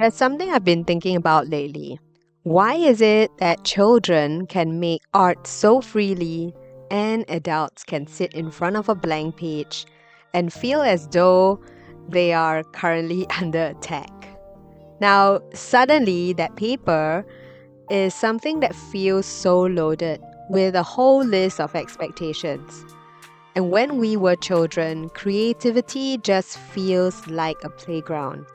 There's something I've been thinking about lately. Why is it that children can make art so freely and adults can sit in front of a blank page and feel as though they are currently under attack? Now, suddenly, that paper is something that feels so loaded with a whole list of expectations. And when we were children, creativity just feels like a playground.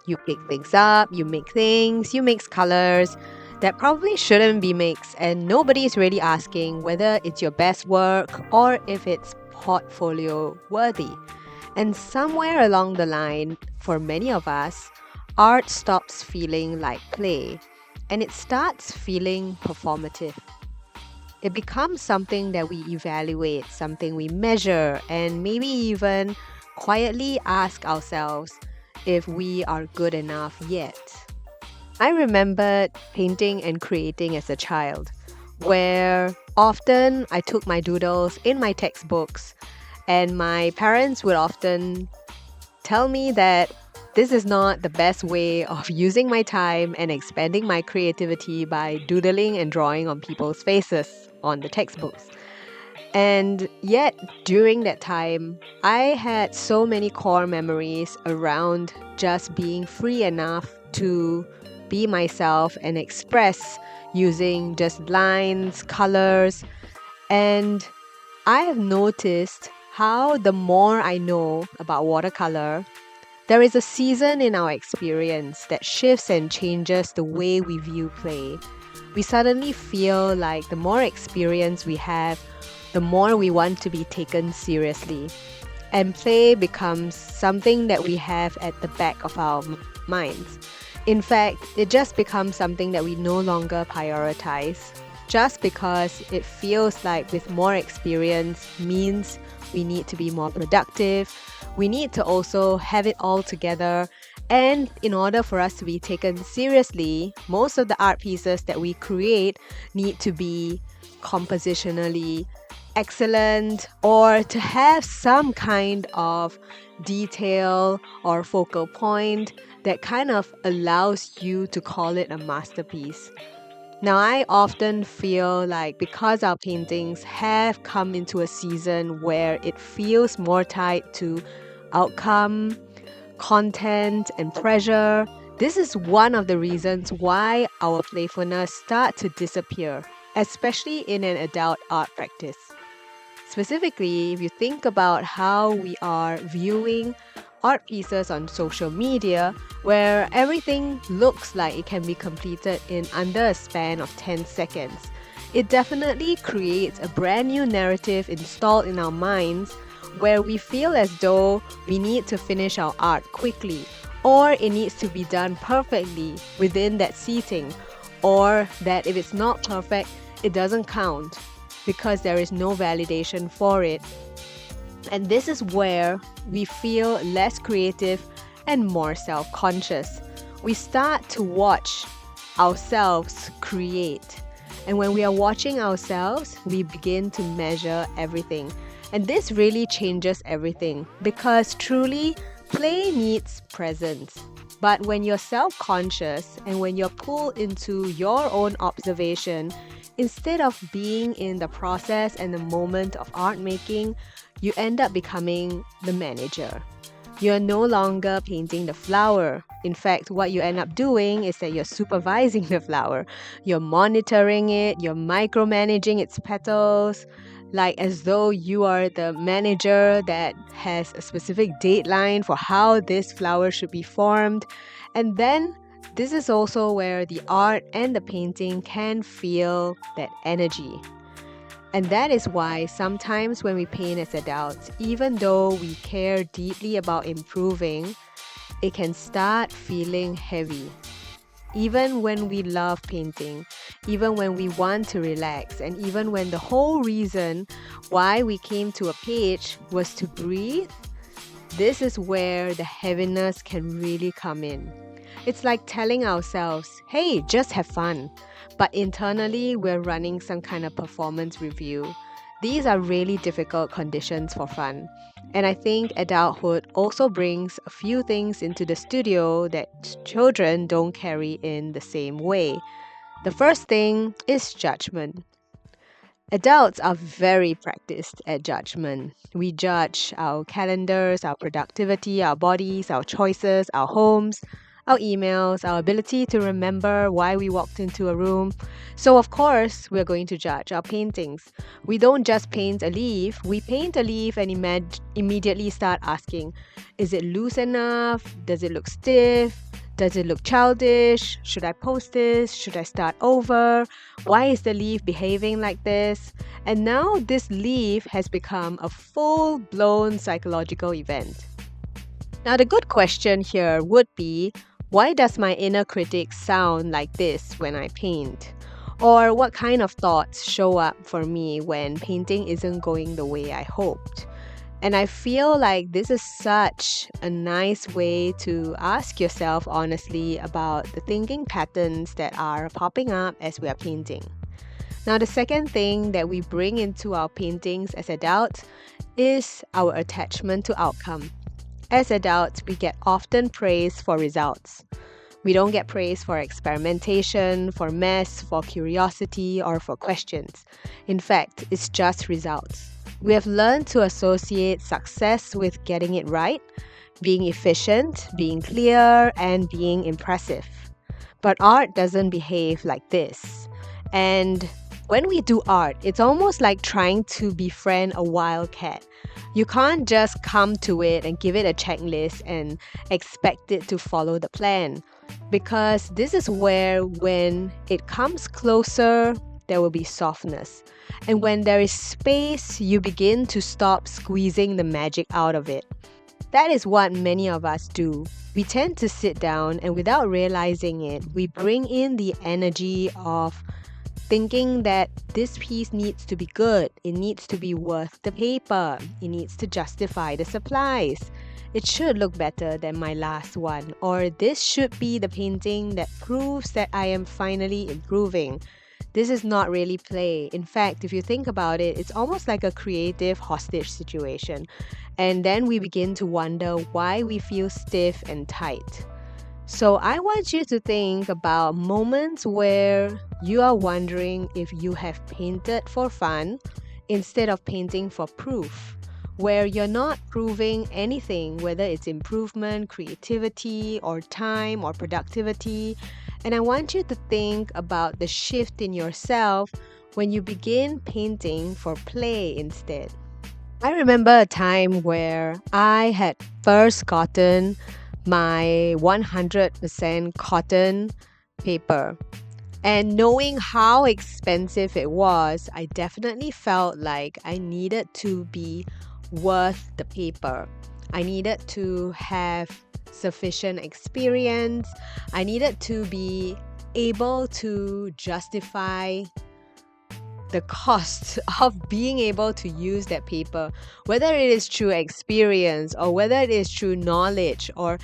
You pick things up, you make things, you mix colors that probably shouldn't be mixed, and nobody is really asking whether it's your best work or if it's portfolio worthy. And somewhere along the line, for many of us, art stops feeling like play and it starts feeling performative. It becomes something that we evaluate, something we measure, and maybe even quietly ask ourselves if we are good enough yet. I remembered painting and creating as a child, where often I took my doodles in my textbooks, and my parents would often tell me that this is not the best way of using my time and expanding my creativity by doodling and drawing on people's faces on the textbooks. And yet, during that time, I had so many core memories around just being free enough to be myself and express using just lines, colors. And I have noticed how the more I know about watercolor, there is a season in our experience that shifts and changes the way we view play. We suddenly feel like the more experience we have, the more we want to be taken seriously. And play becomes something that we have at the back of our minds. In fact, it just becomes something that we no longer prioritize. Just because it feels like with more experience means we need to be more productive. We need to also have it all together. And in order for us to be taken seriously, most of the art pieces that we create need to be compositionally excellent or to have some kind of detail or focal point that kind of allows you to call it a masterpiece. Now, I often feel like because our paintings have come into a season where it feels more tied to outcome, content, and pressure, this is one of the reasons why our playfulness start to disappear, especially in an adult art practice. Specifically, if you think about how we are viewing art pieces on social media, where everything looks like it can be completed in under a span of 10 seconds, it definitely creates a brand new narrative installed in our minds where we feel as though we need to finish our art quickly, or it needs to be done perfectly within that seating, or that if it's not perfect, it doesn't count because there is no validation for it. And this is where we feel less creative and more self-conscious. We start to watch ourselves create. And when we are watching ourselves, we begin to measure everything. And this really changes everything because truly, play needs presence. But when you're self-conscious and when you're pulled into your own observation, instead of being in the process and the moment of art making, you end up becoming the manager. You're no longer painting the flower. In fact, what you end up doing is that you're supervising the flower. You're monitoring it, you're micromanaging its petals, like as though you are the manager that has a specific deadline for how this flower should be formed. And then this is also where the art and the painting can feel that energy. And that is why sometimes when we paint as adults, even though we care deeply about improving, it can start feeling heavy. Even when we love painting, even when we want to relax, and even when the whole reason why we came to a page was to breathe, this is where the heaviness can really come in. It's like telling ourselves, hey, just have fun. But internally, we're running some kind of performance review. These are really difficult conditions for fun. And I think adulthood also brings a few things into the studio that children don't carry in the same way. The first thing is judgment. Adults are very practiced at judgment. We judge our calendars, our productivity, our bodies, our choices, our homes, our emails, our ability to remember why we walked into a room. So, of course, we're going to judge our paintings. We don't just paint a leaf, we paint a leaf and immediately start asking, is it loose enough? Does it look stiff? Does it look childish? Should I post this? Should I start over? Why is the leaf behaving like this? And now this leaf has become a full-blown psychological event. Now the good question here would be, why does my inner critic sound like this when I paint? Or what kind of thoughts show up for me when painting isn't going the way I hoped? And I feel like this is such a nice way to ask yourself honestly about the thinking patterns that are popping up as we are painting. Now, the second thing that we bring into our paintings as adults is our attachment to outcome. As adults, we get often praised for results. We don't get praise for experimentation, for mess, for curiosity, or for questions. In fact, it's just results. We have learned to associate success with getting it right, being efficient, being clear, and being impressive. But art doesn't behave like this. And when we do art, it's almost like trying to befriend a wild cat. You can't just come to it and give it a checklist and expect it to follow the plan. Because this is where, when it comes closer, there will be softness. And when there is space, you begin to stop squeezing the magic out of it. That is what many of us do. We tend to sit down and without realizing it, we bring in the energy of thinking that this piece needs to be good, it needs to be worth the paper, it needs to justify the supplies. It should look better than my last one, or this should be the painting that proves that I am finally improving. This is not really play. In fact, if you think about it, it's almost like a creative hostage situation. And then we begin to wonder why we feel stiff and tight. So I want you to think about moments where you are wondering if you have painted for fun instead of painting for proof, where you're not proving anything, whether it's improvement, creativity, or time, or productivity. And I want you to think about the shift in yourself when you begin painting for play instead. I remember a time where I had first gotten my 100% cotton paper. And knowing how expensive it was, I definitely felt like I needed to be worth the paper. I needed to have sufficient experience. I needed to be able to justify the cost of being able to use that paper, whether it is through experience or whether it is through knowledge or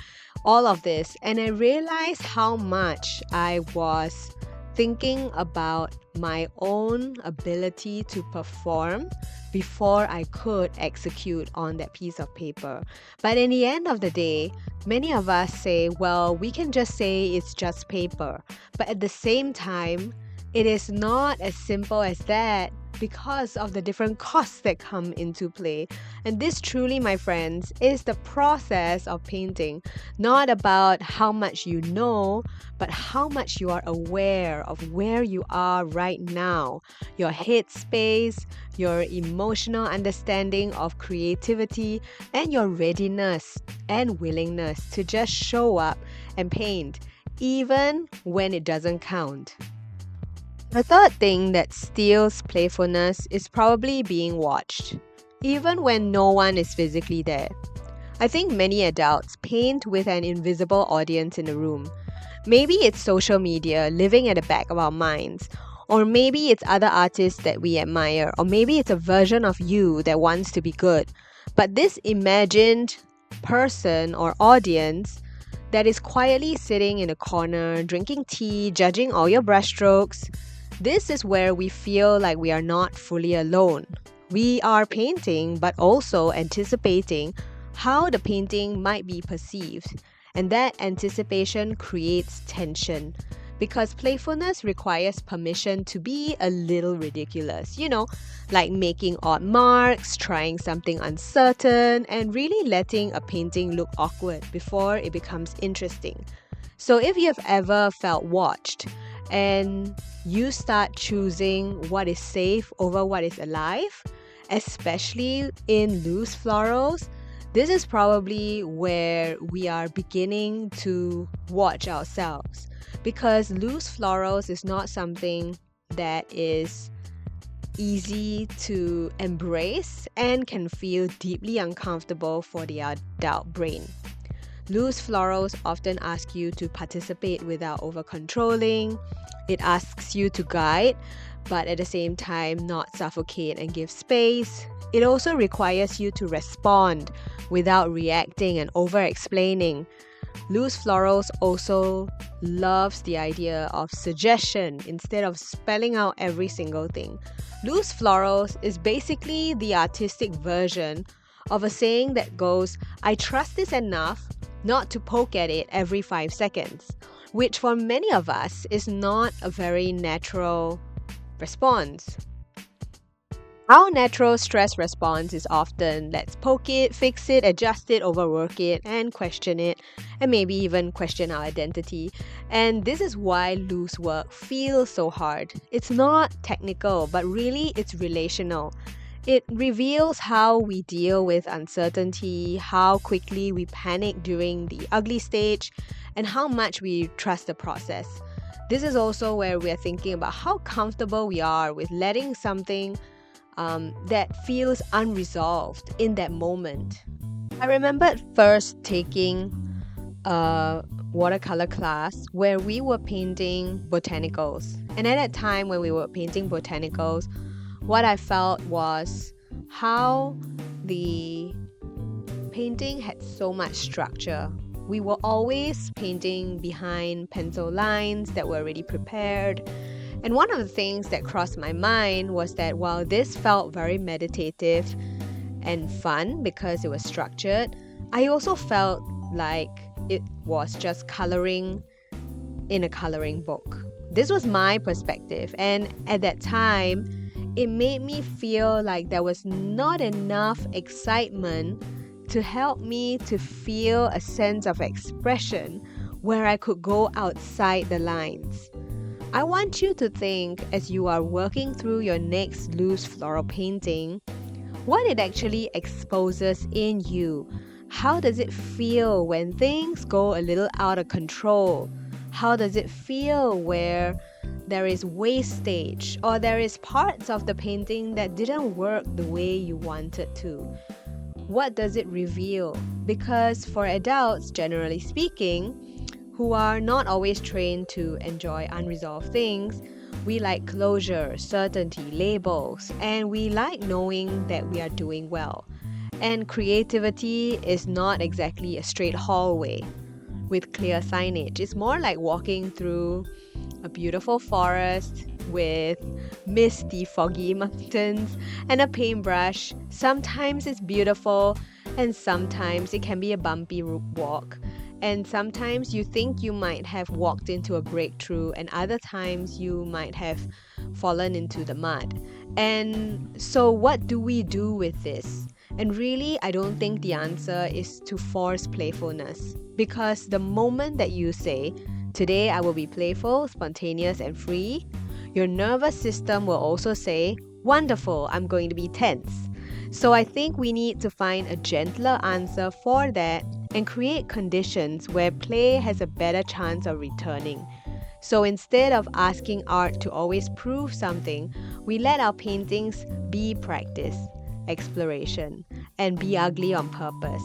all of this. And I realized how much I was thinking about my own ability to perform before I could execute on that piece of paper. But in the end of the day, many of us say, well, we can just say it's just paper. But at the same time, it is not as simple as that because of the different costs that come into play. And this truly, my friends, is the process of painting. Not about how much you know, but how much you are aware of where you are right now. Your headspace, your emotional understanding of creativity, and your readiness and willingness to just show up and paint, even when it doesn't count. The third thing that steals playfulness is probably being watched, even when no one is physically there. I think many adults paint with an invisible audience in the room. Maybe it's social media living at the back of our minds, or maybe it's other artists that we admire, or maybe it's a version of you that wants to be good. But this imagined person or audience that is quietly sitting in a corner, drinking tea, judging all your brushstrokes, this is where we feel like we are not fully alone. We are painting, but also anticipating how the painting might be perceived. And that anticipation creates tension because playfulness requires permission to be a little ridiculous, like making odd marks, trying something uncertain, and really letting a painting look awkward before it becomes interesting. So if you've ever felt watched and you start choosing what is safe over what is alive, especially in loose florals, this is probably where we are beginning to watch ourselves, because loose florals is not something that is easy to embrace and can feel deeply uncomfortable for the adult brain. Loose florals often ask you to participate without over-controlling. It asks you to guide, but at the same time not suffocate and give space. It also requires you to respond without reacting and over-explaining. Loose florals also loves the idea of suggestion instead of spelling out every single thing. Loose florals is basically the artistic version of a saying that goes, "I trust this enough not to poke at it every 5 seconds," which for many of us is not a very natural response. Our natural stress response is often let's poke it, fix it, adjust it, overwork it, and question it, and maybe even question our identity. And this is why loose work feels so hard. It's not technical, but really it's relational. It reveals how we deal with uncertainty, how quickly we panic during the ugly stage, and how much we trust the process. This is also where we are thinking about how comfortable we are with letting something that feels unresolved in that moment. I remembered first taking a watercolor class where we were painting botanicals. And at that time when we were painting botanicals, what I felt was how the painting had so much structure. We were always painting behind pencil lines that were already prepared. And one of the things that crossed my mind was that while this felt very meditative and fun because it was structured, I also felt like it was just coloring in a coloring book. This was my perspective, and at that time, it made me feel like there was not enough excitement to help me to feel a sense of expression where I could go outside the lines. I want you to think, as you are working through your next loose floral painting, what it actually exposes in you. How does it feel when things go a little out of control? How does it feel where there is wastage or there is parts of the painting that didn't work the way you wanted to? What does it reveal? Because for adults, generally speaking, who are not always trained to enjoy unresolved things, we like closure, certainty, labels, and we like knowing that we are doing well. And creativity is not exactly a straight hallway with clear signage. It's more like walking through a beautiful forest with misty, foggy mountains and a paintbrush. Sometimes it's beautiful, and sometimes it can be a bumpy walk. And sometimes you think you might have walked into a breakthrough, and other times you might have fallen into the mud. And so what do we do with this? And really, I don't think the answer is to force playfulness, because the moment that you say, "Today I will be playful, spontaneous, and free," your nervous system will also say, "Wonderful, I'm going to be tense." So I think we need to find a gentler answer for that and create conditions where play has a better chance of returning. So instead of asking art to always prove something, we let our paintings be practice, exploration, and be ugly on purpose.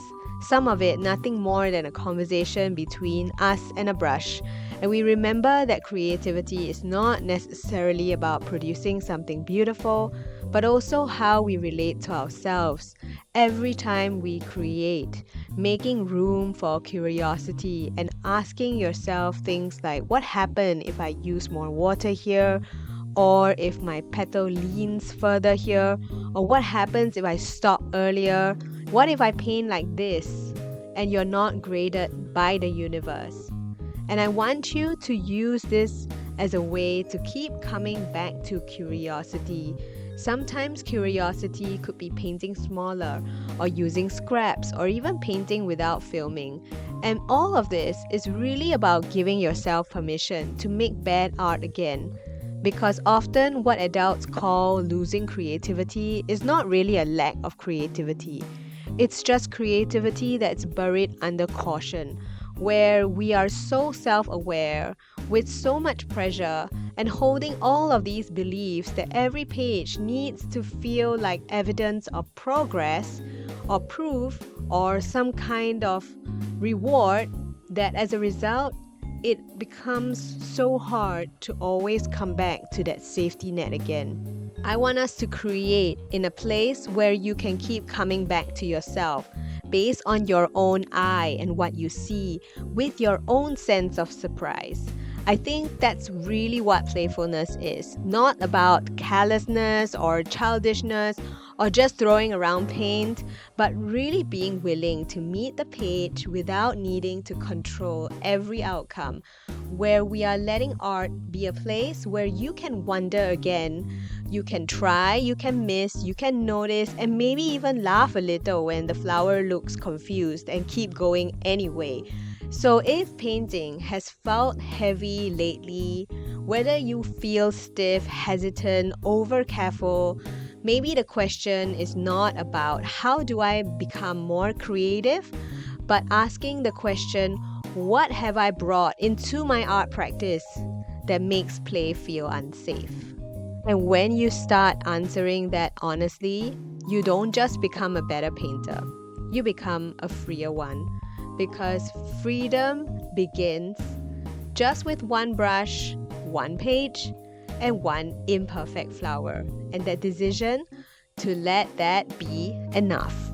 Some of it nothing more than a conversation between us and a brush. And we remember that creativity is not necessarily about producing something beautiful, but also how we relate to ourselves. Every time we create, making room for curiosity and asking yourself things like, what happened if I use more water here? or if my petal leans further here, or what happens if I stop earlier? What if I paint like this and you're not graded by the universe? And I want you to use this as a way to keep coming back to curiosity. Sometimes curiosity could be painting smaller, or using scraps, or even painting without filming. And all of this is really about giving yourself permission to make bad art again. Because often what adults call losing creativity is not really a lack of creativity. It's just creativity that's buried under caution, where we are so self-aware, with so much pressure, and holding all of these beliefs that every page needs to feel like evidence of progress, or proof, or some kind of reward, that as a result, it becomes so hard to always come back to that safety net again. I want us to create in a place where you can keep coming back to yourself based on your own eye and what you see, with your own sense of surprise. I think that's really what playfulness is. Not about carelessness or childishness or just throwing around paint, but really being willing to meet the page without needing to control every outcome, where we are letting art be a place where you can wonder again. You can try, you can miss, you can notice, and maybe even laugh a little when the flower looks confused and keep going anyway. So if painting has felt heavy lately, whether you feel stiff, hesitant, over careful, maybe the question is not about how do I become more creative, but asking the question, what have I brought into my art practice that makes play feel unsafe? And when you start answering that honestly, you don't just become a better painter, you become a freer one. Because freedom begins just with one brush, one page, and one imperfect flower. And that decision to let that be enough.